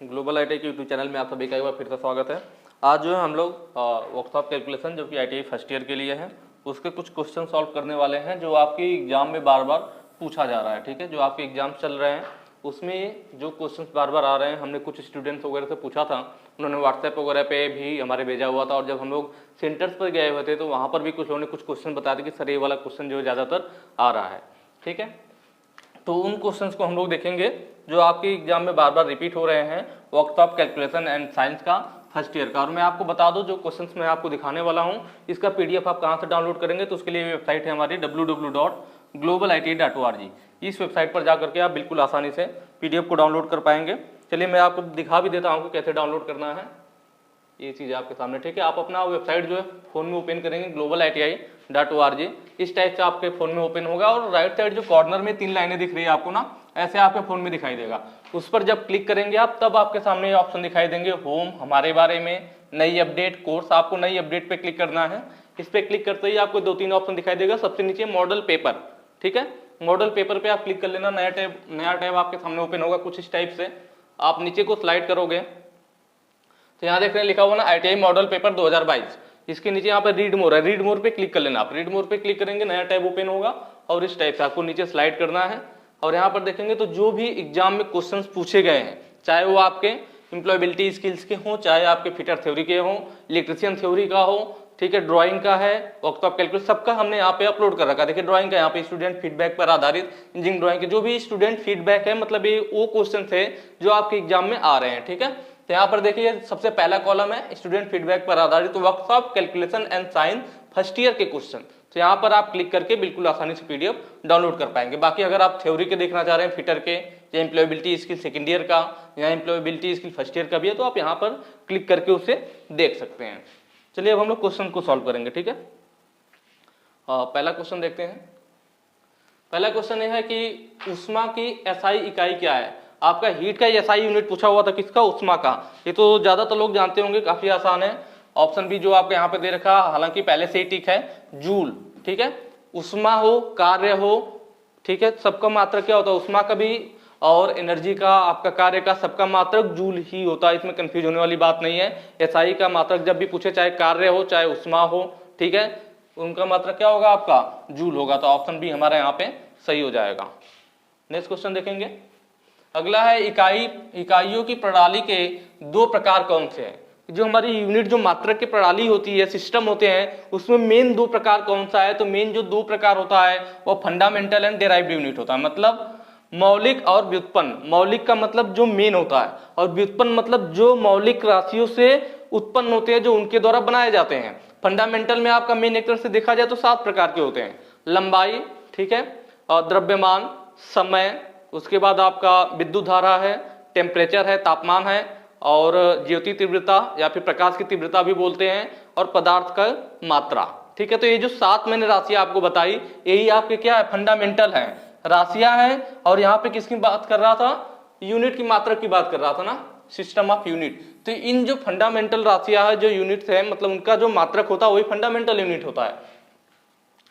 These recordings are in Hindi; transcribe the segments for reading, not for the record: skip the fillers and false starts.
ग्लोबल आईटीआई के यूट्यूब चैनल में आप सभी का एक बार फिर से स्वागत है। आज जो है हम लोग वर्कशॉप कैलकुलेशन जो कि आईटीआई फर्स्ट ईयर के लिए है उसके कुछ क्वेश्चन सॉल्व करने वाले हैं जो आपके एग्जाम में बार बार पूछा जा रहा है। ठीक है, जो आपके एग्जाम चल रहे हैं उसमें जो क्वेश्चन बार बार आ रहे हैं, हमने कुछ स्टूडेंट्स वगैरह से पूछा था, उन्होंने व्हाट्सएप वगैरह पे भी हमारे भेजा हुआ था, और जब हम लोग सेंटर्स पर गए हुए थे तो वहाँ पर भी कुछ लोगों ने कुछ क्वेश्चन बताया था कि सर ये वाला क्वेश्चन जो ज़्यादातर आ रहा है। ठीक है, तो उन क्वेश्चंस को हम लोग देखेंगे जो आपके एग्जाम में बार बार रिपीट हो रहे हैं वर्कशॉप कैलकुलेशन एंड साइंस का फर्स्ट ईयर का। और मैं आपको बता दूं जो क्वेश्चंस मैं आपको दिखाने वाला हूं इसका पीडीएफ आप कहां से डाउनलोड करेंगे, तो उसके लिए वेबसाइट है हमारी www.globaliti.org। इस वेबसाइट पर जाकर के आप बिल्कुल आसानी से पीडीएफ को डाउनलोड कर पाएंगे। चलिए मैं आपको दिखा भी देता हूँ कि कैसे डाउनलोड करना है, ये चीज़ आपके सामने। ठीक है, आप अपना वेबसाइट जो है फोन में ओपन करेंगे globaliti.org। इस टाइप से आपके फोन में ओपन होगा और राइट साइड जो कॉर्नर में 3 लाइनें दिख रही है आपको ना, ऐसे आपके फोन में दिखाई देगा। उस पर जब क्लिक करेंगे आप तब आपके सामने ये ऑप्शन दिखाई देंगे होम, हमारे बारे में, नई अपडेट, कोर्स। आपको नई अपडेट पे क्लिक करना है। इस पर क्लिक करते ही आपको 2-3 ऑप्शन दिखाई देगा। सबसे नीचे मॉडल पेपर। ठीक है, मॉडल पेपर पे आप क्लिक कर लेना। नया टैब आपके सामने ओपन होगा कुछ इस टाइप से। आप नीचे को स्लाइड करोगे तो यहाँ देख रहे हैं लिखा हुआ ना आईटीआई मॉडल पेपर 2022। इसके नीचे यहाँ पे रीड मोर है, रीड मोर पे क्लिक कर लेना। आप रीड मोर पे क्लिक करेंगे नया टैब ओपन होगा और इस टाइप से आपको नीचे स्लाइड करना है। और यहाँ पर देखेंगे तो जो भी एग्जाम में क्वेश्चंस पूछे गए हैं, चाहे वो आपके एम्प्लॉयबिलिटी स्किल्स के हों, चाहे आपके फिटर थ्योरी के हों, इलेक्ट्रिशियन थ्योरी का हो, ठीक है, ड्राइंग का है, वर्कशॉप कैलकुलेशन, सबका हमने यहाँ पे अपलोड कर रखा है। देखिए ड्राइंग का यहाँ पे स्टूडेंट फीडबैक पर आधारित इंजीनियरिंग ड्राइंग के जो भी स्टूडेंट फीडबैक है, मतलब ये वो क्वेश्चन थे जो आपके एग्जाम में आ रहे हैं। ठीक है, तो यहाँ पर देखिए सबसे पहला कॉलम है स्टूडेंट फीडबैक पर आधारित workshop calculation and science first year के क्वेश्चन। तो यहाँ पर आप क्लिक करके बिल्कुल आसानी से पीडीएफ डाउनलोड कर पाएंगे। बाकी अगर आप थ्योरी के देखना चाह रहे हैं फिटर के, या एम्प्लॉयबिलिटी स्किल सेकंड ईयर का, या एम्प्लॉयबिलिटी स्किल फर्स्ट ईयर का भी है, तो आप यहाँ पर क्लिक करके उसे देख सकते हैं। चलिए अब हम लोग क्वेश्चन को सॉल्व करेंगे। ठीक है, पहला क्वेश्चन देखते हैं। पहला क्वेश्चन यह है कि ऊष्मा की एसआई इकाई क्या है। आपका हीट का एसआई यूनिट पूछा हुआ था, किसका? ऊष्मा का। ये तो ज्यादातर लोग जानते होंगे, काफी आसान है। ऑप्शन बी जो आपको यहाँ पे दे रखा, हालांकि पहले से ही ठीक है, जूल। ठीक है, ऊष्मा हो, कार्य हो, ठीक है, सबका मात्रक क्या होता है? ऊष्मा का भी और एनर्जी का, आपका कार्य का, सबका मात्रक जूल ही होता है। इसमें कंफ्यूज होने वाली बात नहीं है। एसआई का मात्रक जब भी पूछे, चाहे कार्य हो चाहे ऊष्मा हो, ठीक है, उनका मात्रक क्या होगा? आपका जूल होगा। तो ऑप्शन बी हमारा यहाँ पे सही हो जाएगा। नेक्स्ट क्वेश्चन देखेंगे। अगला है इकाइयों की प्रणाली के 2 प्रकार कौन से हैं? जो हमारी यूनिट जो मात्रक की प्रणाली होती है, सिस्टम होते हैं, उसमें मेन 2 प्रकार कौन सा है? तो मेन जो 2 प्रकार होता है वो फंडामेंटल एंड डेराइव्ड यूनिट होता है। मतलब मौलिक और व्युत्पन्न। मौलिक का मतलब जो मेन होता है, और व्युत्पन्न मतलब जो मौलिक राशियों से उत्पन्न होते हैं, जो उनके द्वारा बनाए जाते हैं। फंडामेंटल में आपका मेन एक तरह से देखा जाए तो 7 प्रकार के होते हैं। लंबाई, ठीक है, और द्रव्यमान, समय, उसके बाद आपका विद्युत धारा है, टेम्परेचर है, तापमान है, और ज्योति तीव्रता या फिर प्रकाश की तीव्रता भी बोलते हैं, और पदार्थ का मात्रा। ठीक है, तो ये जो 7 मैंने राशियां आपको बताई, यही आपके क्या है? फंडामेंटल है, राशियां हैं। और यहाँ पे किसकी बात कर रहा था? यूनिट की मात्रा की बात कर रहा था ना, सिस्टम ऑफ यूनिट। तो इन जो फंडामेंटल राशियां है, जो यूनिट्स है, मतलब उनका जो मात्रक होता है वही फंडामेंटल यूनिट होता है।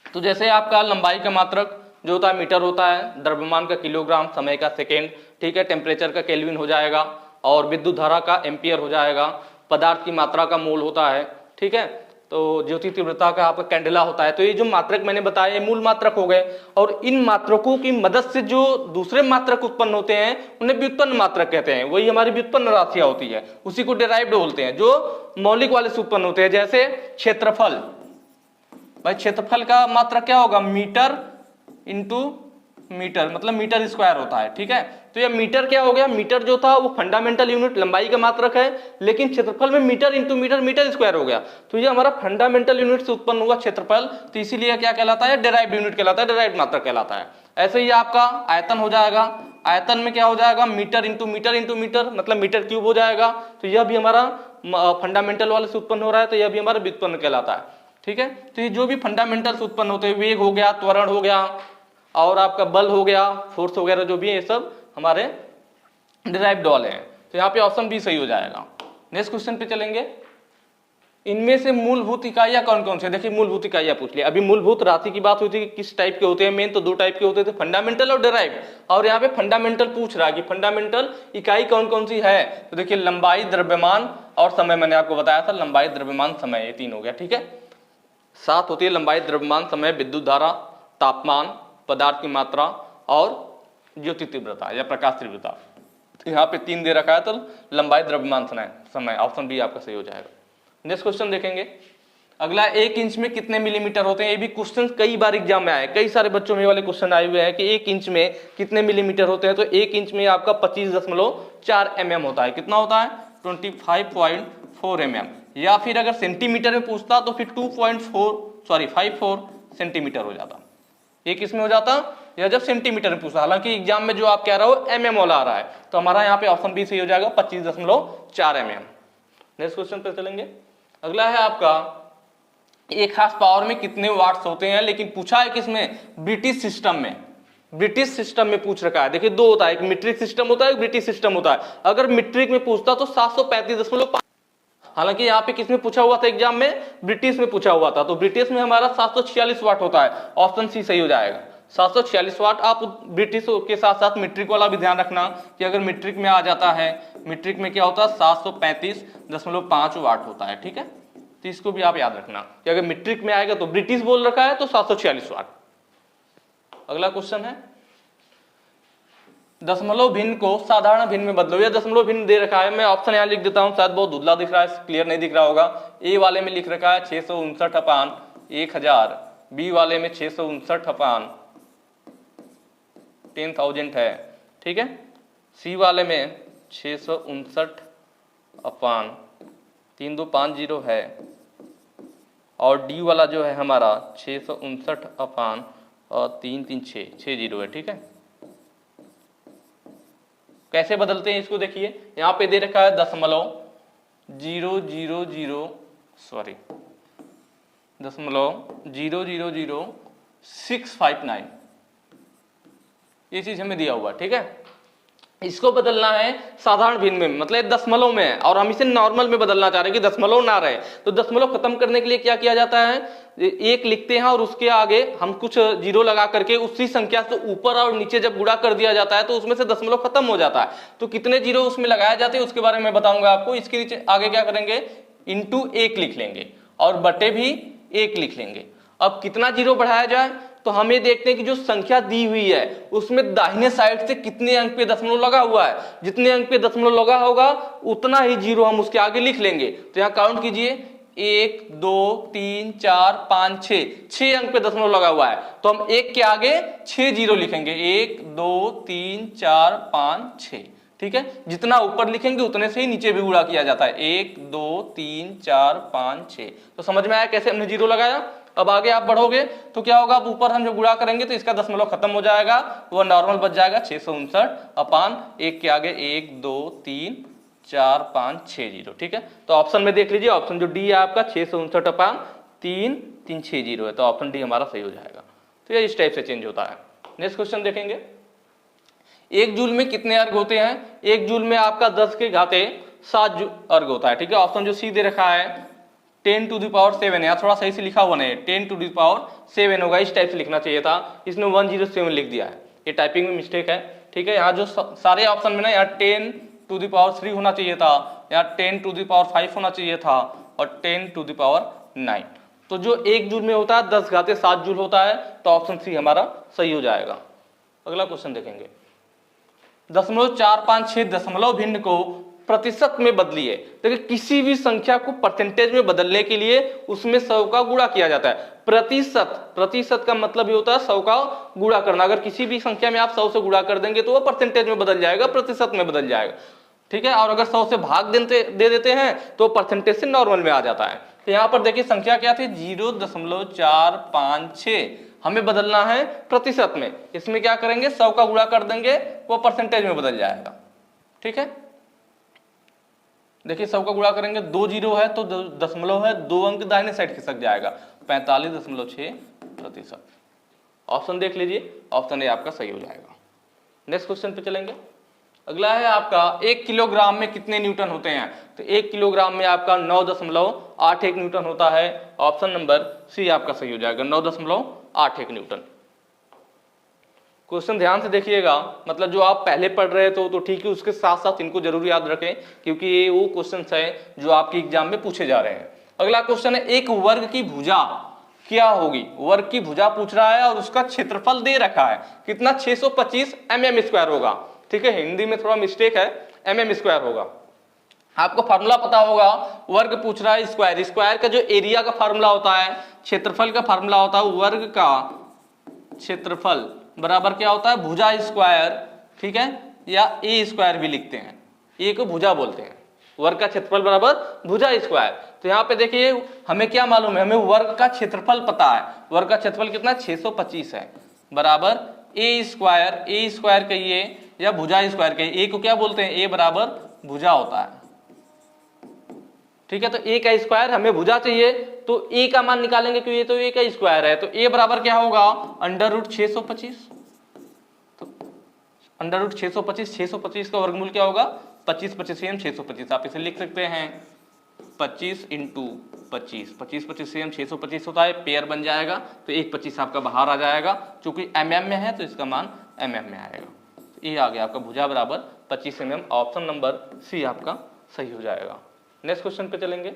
तो जैसे आपका लंबाई का मात्रक जो होता है मीटर होता है, द्रव्यमान का किलोग्राम, समय का सेकेंड, ठीक है, टेम्परेचर का केल्विन हो जाएगा, और विद्युत धारा का एम्पियर हो जाएगा, पदार्थ की मात्रा का मोल होता है, ठीक है, तो ज्योति तीव्रता का आपका कैंडेला होता है। तो ये जो मात्रक मैंने बताया ये मूल मात्रक हो गए, और इन मात्रकों की मदद से जो दूसरे मात्रक उत्पन्न होते हैं उन्हें व्युत्पन्न मात्रक कहते हैं। वही हमारी व्युत्पन्न राशियां होती है, उसी को डेराइव्ड बोलते हैं, जो मौलिक वाले से उत्पन्न होते हैं। जैसे क्षेत्रफल, भाई क्षेत्रफल का मात्रक क्या होगा? मीटर इंटू मीटर, मतलब मीटर स्क्वायर होता है। ठीक है, तो ये मीटर क्या हो गया? मीटर जो था वो फंडामेंटल यूनिट, लंबाई का मात्रक है, लेकिन क्षेत्रफल में metre into metre, metre square हो गया। तो ये हमारा फंडामेंटल यूनिट से उत्पन्न हुआ क्षेत्रफल, तो इसीलिए क्या कहलाता है? डेराइव्ड यूनिट कहलाता है, डेराइव्ड मात्रक कहलाता है। ऐसे ही आपका आयतन हो जाएगा। आयतन में क्या हो जाएगा? Metre into metre into metre, मतलब मीटर क्यूब हो जाएगा। तो यह भी हमारा फंडामेंटल वाले से उत्पन्न हो रहा है, तो यह भी हमारा व्युत्पन्न कहलाता है। ठीक है, तो ये जो भी फंडामेंटल से उत्पन्न होते हैं, वेग हो गया, त्वरण हो गया, और आपका बल हो गया, फोर्स वगैरह जो भी है, ये सब हमारे डिराइव्ड वाले हैं। तो यहाँ पे ऑप्शन बी सही हो जाएगा। नेक्स्ट क्वेश्चन पे चलेंगे। इनमें से मूलभूत इकाइयां कौन कौन से? देखिए मूलभूत इकाइयां पूछ लिया। अभी मूलभूत राशि की बात हुई थी कि किस टाइप के होते हैं, मेन तो दो टाइप के होते थे, फंडामेंटल और डेराइव। और यहाँ पे फंडामेंटल पूछ रहा है कि फंडामेंटल इकाई कौन कौन सी है। तो देखिए लंबाई, द्रव्यमान और समय, मैंने आपको बताया था लंबाई, द्रव्यमान, समय, ये तीन हो गया। ठीक है, 7 होती है लंबाई, द्रव्यमान, समय, विद्युत धारा, तापमान, पदार्थ की मात्रा और ज्योति तीव्रता या प्रकाश तीव्रता। यहाँ पे 3 दे रखा है, तो लंबाई, द्रव्यमान, समय, ऑप्शन बी आपका सही हो जाएगा। नेक्स्ट क्वेश्चन देखेंगे। अगला, 1 इंच में कितने मिलीमीटर होते हैं? ये भी क्वेश्चन कई बार एग्जाम में आए, कई सारे बच्चों में वाले क्वेश्चन आए हुए हैं कि 1 इंच में कितने मिलीमीटर होते हैं। तो 1 इंच में आपका 25.4 mm होता है। कितना होता है? 25.4 mm। या फिर अगर सेंटीमीटर में पूछता तो फिर 54 सेंटीमीटर हो जाता। ये किस में हो जाता? या जब सेंटीमीटर में पूछता। हालांकि एग्जाम में जो आप कह रहे हो mm वाला आ रहा है, तो हमारा यहाँ पे ऑप्शन बी सही हो जाएगा, 25.4 mm। नेक्स्ट क्वेश्चन पे चलेंगे। अगला है आपका, एक खास पावर में कितने वाट्स होते हैं, लेकिन पूछा है किसमें? ब्रिटिश सिस्टम में। ब्रिटिश सिस्टम में पूछ रखा है। देखिए दो होता है, एक मीट्रिक सिस्टम होता है, एक ब्रिटिश सिस्टम होता है। अगर मीट्रिक में पूछता तो 735.5। हालांकि यहाँ पे किसमें पूछा हुआ था एग्जाम में? ब्रिटिश में पूछा हुआ था। तो ब्रिटिश में हमारा 746 वाट होता है, ऑप्शन सी सही हो जाएगा, 746 वाट। आप ब्रिटिश के साथ साथ मीट्रिक वाला भी ध्यान रखना कि अगर मीट्रिक में आ जाता है, मीट्रिक में क्या होता है? 735.5 वाट होता है। ठीक है, तो इसको भी आप याद रखना कि अगर मीट्रिक में आएगा तो ब्रिटिश बोल रखा है तो 746 वाट। अगला क्वेश्चन है, दशमलव भिन्न को साधारण भिन्न में बदलो। या दशमलव भिन्न दे रखा है, मैं ऑप्शन यहाँ लिख देता हूं, शायद बहुत धुंधला दिख रहा है, क्लियर नहीं दिख रहा होगा। ए वाले में लिख रखा है 659/1000, बी वाले में 659/10,000 है। ठीक है, सी वाले में 659/3250 है, और डी वाला जो है हमारा 659/33660 है। ठीक है, कैसे बदलते हैं इसको देखिए, यहां पे दे रखा है 0.000659, ये चीज हमें दिया हुआ। ठीक है, इसको बदलना है साधारण भिन्न में, मतलब दशमलव में है, और हम इसे नॉर्मल में बदलना चाह रहे हैं कि दशमलव ना रहे। तो दशमलव खत्म करने के लिए क्या किया जाता है? एक लिखते हैं और उसके आगे हम कुछ जीरो लगा करके उसी संख्या से ऊपर और नीचे जब गुणा कर दिया जाता है तो उसमें से दशमलव खत्म हो जाता है। तो कितने जीरो उसमें लगाए जाते हैं उसके बारे में बताऊंगा आपको। इसके नीचे आगे क्या करेंगे? इंटू 1 लिख लेंगे और बटे भी 1 लिख लेंगे। अब कितना जीरो बढ़ाया जाए? तो हम ये देखते हैं कि जो संख्या दी हुई है उसमें दाहिने साइड से कितने अंक पे दशमलव लगा हुआ है। जितने अंक पे दशमलव लगा होगा उतना ही जीरो हम उसके आगे लिख लेंगे। तो यहाँ काउंट कीजिए, 1 2 3 4 5 6 अंक पे दशमलव लगा हुआ है, तो हम 1 के आगे 6 जीरो लिखेंगे, 1 2 3 4 5 6। ठीक है, जितना ऊपर लिखेंगे उतने से ही नीचे भी गुणा किया जाता है, 1 2 3 4 5 6। तो समझ में आया कैसे हमने जीरो लगाया? अब आगे आप बढ़ोगे तो क्या होगा? अब ऊपर हम जब गुणा करेंगे तो इसका दशमलव खत्म हो जाएगा, वो नॉर्मल बच जाएगा, 659/1 के आगे 1 2 3 4 5 6 जीरो। ठीक है, तो ऑप्शन में देख लीजिए, ऑप्शन जो डी है आपका 659/360 है, तो ऑप्शन डी हमारा सही हो जाएगा। तो ये इस टाइप से चेंज होता है। नेक्स्ट क्वेश्चन देखेंगे, 1 जूल में कितने अर्घ होते हैं? 1 जूल में आपका 10⁻7 अर्घ होता है। ठीक है, ऑप्शन जो सी दे रखा है 10⁻7 है, थोड़ा सही से लिखा हुआ नहीं, 10⁻7 होगा, इस टाइप से लिखना चाहिए था, इसने 107 लिख दिया है, ये टाइपिंग में मिस्टेक है। ठीक है, यहाँ जो सारे ऑप्शन में ना, यहाँ 10⁻3 होना चाहिए था, यहाँ 10⁵ होना चाहिए था, और 10⁹। तो जो 1 जूल में होता है 10⁻7 जूल होता है, तो ऑप्शन सी हमारा सही हो जाएगा। अगला क्वेश्चन देखेंगे, 0.456 दशमलव भिन्न को प्रतिशत में बदलिए। देखिए किसी भी संख्या को परसेंटेज में बदलने के लिए उसमें 100 का गुणा किया जाता है। प्रतिशत का मतलब ये होता है 100 का गुणा करना। अगर किसी भी संख्या में आप 100 से गुणा कर देंगे तो वो परसेंटेज में बदल जाएगा, प्रतिशत में बदल जाएगा। ठीक है, और अगर 100 से भाग दे देते हैं तो परसेंटेज से नॉर्मल में आ जाता है। तो यहाँ पर देखिए संख्या क्या थी? 0.456, हमें बदलना है प्रतिशत में। इसमें क्या करेंगे? 100 का गुणा कर देंगे, वो परसेंटेज में बदल जाएगा। ठीक है, देखिए 100 का गुणा करेंगे, 2 जीरो है तो दशमलव है, 2 अंक दाहिने साइड खिसक जाएगा, 45.6%। ऑप्शन देख लीजिए, ऑप्शन ए आपका सही हो जाएगा। नेक्स्ट क्वेश्चन पे चलेंगे, अगला है आपका 1 किलोग्राम में कितने न्यूटन होते हैं, तो 1 किलोग्राम में आपका 9.81 न्यूटन होता है। ऑप्शन नंबर सी आपका सही हो जाएगा, 9.81 न्यूटन। क्वेश्चन ध्यान से देखिएगा, मतलब जो आप पहले पढ़ रहे तो ठीक है, उसके साथ साथ इनको जरूर याद रखें क्योंकि ये वो क्वेश्चन है जो आपके एग्जाम में पूछे जा रहे हैं। अगला क्वेश्चन है, एक वर्ग की भुजा क्या होगी, वर्ग की भुजा पूछ रहा है और उसका क्षेत्रफल दे रखा है कितना, 625 mm² होगा। ठीक है, हिंदी में थोड़ा मिस्टेक है, mm² होगा। आपको फार्मूला पता होगा, वर्ग पूछ रहा है स्क्वायर, स्क्वायर का जो एरिया का फार्मूला होता है, क्षेत्रफल का फार्मूला होता है, वर्ग का क्षेत्रफल बराबर क्या होता है, भुजा स्क्वायर। ठीक है, या ए स्क्वायर भी लिखते हैं, ए को भुजा बोलते हैं, वर्ग का क्षेत्रफल बराबर भुजा स्क्वायर। तो यहाँ पे देखिए हमें क्या मालूम है, हमें वर्ग का क्षेत्रफल पता है, वर्ग का क्षेत्रफल कितना 625 है, बराबर ए स्क्वायर कहिए या भुजा स्क्वायर कहिए, ए को क्या बोलते हैं, ए बराबर भुजा होता है। ठीक है, तो ए का स्क्वायर हमें भुजा चाहिए तो ए का मान निकालेंगे क्योंकि ये तो ए का स्क्वायर है, तो ए बराबर क्या होगा, √625। तो √625, 625 का वर्गमूल क्या होगा, 25 25 625। आप इसे लिख सकते हैं 25 × 25, 25 25 625 होता है, पेयर बन जाएगा तो 1 25 आपका बाहर आ जाएगा, चूंकि mm में है तो इसका मान mm में आएगा। तो ये आ गया आपका भुजा बराबर 25 mm। ऑप्शन नंबर सी आपका सही हो जाएगा। नेक्स्ट क्वेश्चन पे चलेंगे।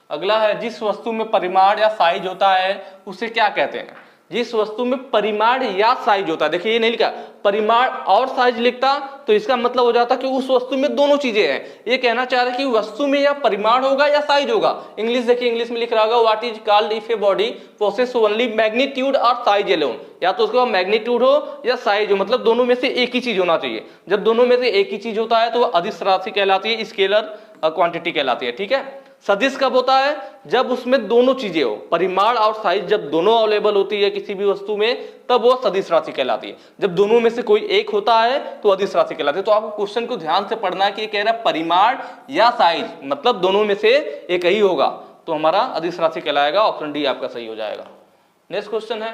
अगला है, जिस वस्तु में परिमाण या साइज होता है उसे क्या कहते हैं, जिस वस्तु में परिमाण या साइज होता है, देखिए ये नहीं लिखा परिमाण और साइज लिखता तो इसका मतलब हो जाता कि उस वस्तु में दोनों चीजें हैं, ये कहना चाह रहे हैं कि वस्तु में या परिमाण होगा या साइज होगा। इंग्लिश देखिए, इंग्लिश में लिख रहा होगा, what is called if a body possess only magnitude और साइज अलोन, या तो उसका मैग्नीट्यूड हो या साइज हो, मतलब दोनों में से एक ही चीज होना चाहिए। जब दोनों में से एक ही चीज होता है तो वह अदिश राशि कहलाती है, स्केलर क्वांटिटी कहलाती है। ठीक है, सदिश कब होता है, जब उसमें दोनों चीजें हो, परिमाण और साइज जब दोनों अवेलेबल होती है किसी भी वस्तु में तब वो सदिश राशि कहलाती है। जब दोनों में से कोई एक होता है तो अदिश राशि कहलाती है। तो आपको क्वेश्चन को ध्यान से पढ़ना है कि ये कह रहा है परिमाण या साइज, मतलब दोनों में से एक ही होगा, तो हमारा अदिश राशि कहलाएगा। ऑप्शन डी आपका सही हो जाएगा। नेक्स्ट क्वेश्चन है,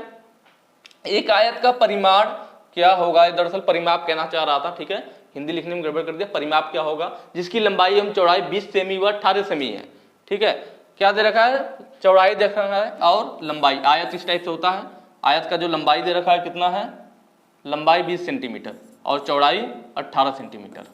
एक आयत का परिमाण क्या होगा, दरअसल परिमाप कहना चाह रहा था, ठीक है, हिंदी लिखने में गड़बड़ कर दिया। परिमाप क्या होगा, जिसकी लंबाई एवं चौड़ाई 20 सेमी व 18 सेमी है। ठीक है, क्या दे रखा है, चौड़ाई दे रखा है और लंबाई, आयत इस टाइप से होता है, आयत का जो लंबाई दे रखा है कितना है, लंबाई 20 सेंटीमीटर और चौड़ाई 18 सेंटीमीटर।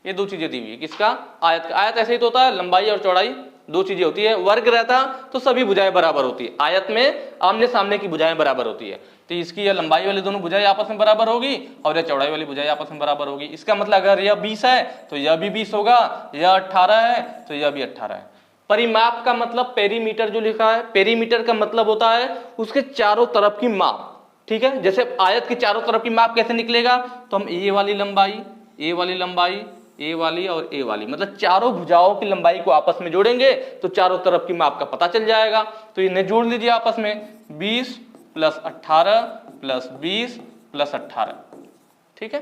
ये दो चीजें दी हुई है, किसका, आयत का। आयत ऐसे ही तो होता है, लंबाई और चौड़ाई दो चीजें होती है। वर्ग रहता तो सभी भुजाएं बराबर होती है, आयत में आमने सामने की भुजाएं बराबर होती है, तो इसकी यह लंबाई वाली दोनों भुजाएं आपस में बराबर होगी और यह चौड़ाई वाली भुजाएं आपस में बराबर होगी। इसका मतलब अगर यह 20 है तो यह भी 20 होगा, यह 18 है तो यह भी 18 है। परिमाप का मतलब पेरीमीटर जो लिखा है, पेरीमीटर का मतलब होता है उसके चारों तरफ की माप। ठीक है, जैसे आयत की चारों तरफ की माप कैसे निकलेगा, तो हम ए वाली लंबाई, ए वाली लंबाई, ए वाली और ए वाली, मतलब चारों भुजाओं की लंबाई को आपस में जोड़ेंगे तो चारों तरफ की माप का पता चल जाएगा। तो इन्हें जोड़ लीजिए आपस में, 20 + 18 + 20 + 18। ठीक है,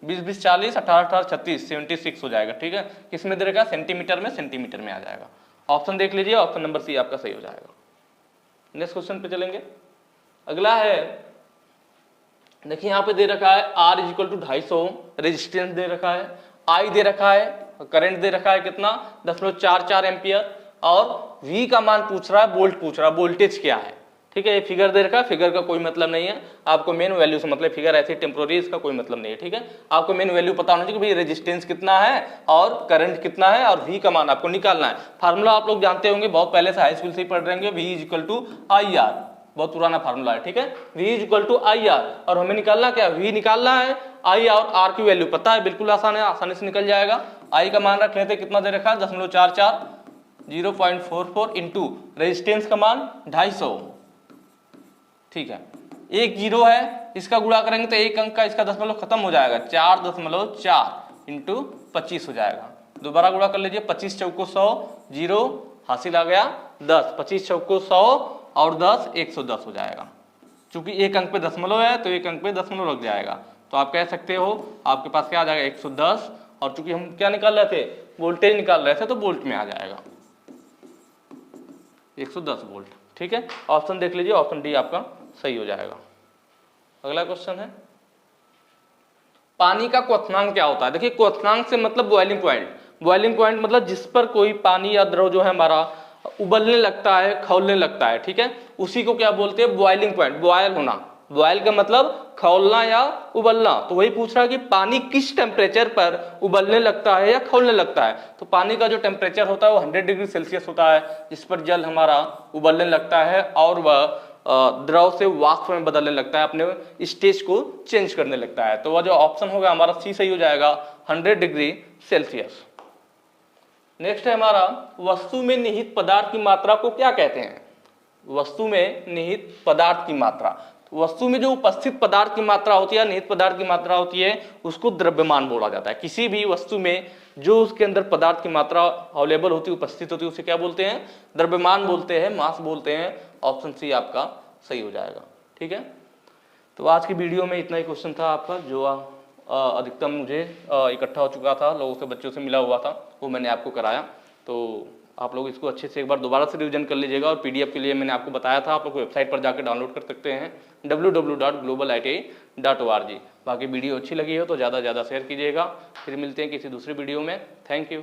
20 20 40, 18 18 36, 76 हो जाएगा। ठीक है, किसमें दे रखा है, सेंटीमीटर में, सेंटीमीटर में आ जाएगा। ऑप्शन देख लीजिए, ऑप्शन नंबर सी आपका सही हो जाएगा। नेक्स्ट क्वेश्चन पे चलेंगे। अगला है, देखिए यहाँ पे दे रखा है R = 250 ओम, रेजिस्टेंस दे रखा है, I दे रखा है, करंट दे रखा है कितना 0.44 एम्पियर, और V का मान पूछ रहा है, वोल्ट पूछ रहा है, वोल्टेज क्या है। ठीक है, ये फिगर दे रखा है, फिगर का कोई मतलब नहीं है, आपको मेन वैल्यू से मतलब, फिगर ऐसी टेम्पोररी, इसका कोई मतलब नहीं है। ठीक है, आपको मेन वैल्यू पता होना चाहिए कि भाई रेजिस्टेंस कितना है और करंट कितना है और V का मान आपको निकालना है। फार्मूला आप लोग जानते होंगे, बहुत पहले से हाई स्कूल से ही पढ़ रहे होंगे, V = IR, बहुत पुराना फार्मूला है। ठीक है, V = IR, और हमें निकालना क्या, V निकालना है, I और R की वैल्यू पता है, बिल्कुल आसान है, आसानी से निकल जाएगा। I का मान रख लेते, कितना दे रखा है 0.44, 0.44 इंटू रेजिस्टेंस का मान 250। ठीक है, एक जीरो है, इसका गुणा करेंगे तो एक अंक का इसका दशमलव खत्म हो जाएगा, 4.4 इंटू 25 हो जाएगा। दोबारा गुणा कर लीजिए, 25 चौको 100, जीरो हासिल आ गया 10, 25 चौको 100 और 10 110 हो जाएगा। चूंकि एक अंक पे दशमलव है तो एक अंक पे दशमलव लग जाएगा, तो आप कह सकते हो आपके पास क्या आ जाएगा 110, और चूंकि हम क्या निकाल रहे थे, वोल्टेज निकाल रहे थे, तो वोल्ट में आ जाएगा 110 वोल्ट। ठीक है, ऑप्शन देख लीजिए, ऑप्शन डी आपका सही हो जाएगा। अगला क्वेश्चन है, पानी का क्वथनांक क्या होता है? देखिए क्वथनांक से मतलब बॉइलिंग पॉइंट, बॉइलिंग पॉइंट मतलब जिस पर कोई पानी या द्रव जो है हमारा उबलने लगता है, खौलने लगता है, ठीक है, उसी को क्या बोलते हैं? बॉइलिंग पॉइंट, बॉयल होना। बॉयल का मतलब खौलना या उबलना। तो वही पूछ रहा है कि पानी किस टेम्परेचर पर उबलने लगता है या खौलने लगता है। तो पानी का जो टेम्परेचर होता है वो 100 डिग्री सेल्सियस होता है, जिस पर जल हमारा उबलने लगता है और वह द्रव से वाष्प में बदलने लगता है, अपने स्टेज को चेंज करने लगता है। तो वह जो ऑप्शन होगा हमारा सी सही हो जाएगा, 100 डिग्री सेल्सियस। नेक्स्ट है हमारा, वस्तु में निहित पदार्थ की मात्रा को क्या कहते हैं? वस्तु में निहित पदार्थ की मात्रा, तो वस्तु में जो उपस्थित पदार्थ की मात्रा होती है, निहित पदार्थ की मात्रा होती है, उसको द्रव्यमान बोला जाता है। किसी भी वस्तु में जो उसके अंदर पदार्थ की मात्रा अवेलेबल होती है, उपस्थित होती है, उसे क्या बोलते हैं? द्रव्यमान बोलते हैं, मास बोलते हैं। ऑप्शन सी आपका सही हो जाएगा। ठीक है, तो आज की वीडियो में इतना ही क्वेश्चन था आपका, जो अधिकतम मुझे इकट्ठा हो चुका था, लोगों से, बच्चों से मिला हुआ था, वो मैंने आपको कराया। तो आप लोग इसको अच्छे से एक बार दोबारा से रिवीजन कर लीजिएगा। और पीडीएफ के लिए मैंने आपको बताया था, आप लोग वेबसाइट पर जाकर डाउनलोड कर सकते हैं www.globaliti.org। बाकी वीडियो अच्छी लगी हो तो ज़्यादा से ज़्यादा शेयर कीजिएगा। फिर मिलते हैं किसी दूसरी वीडियो में। Thank you.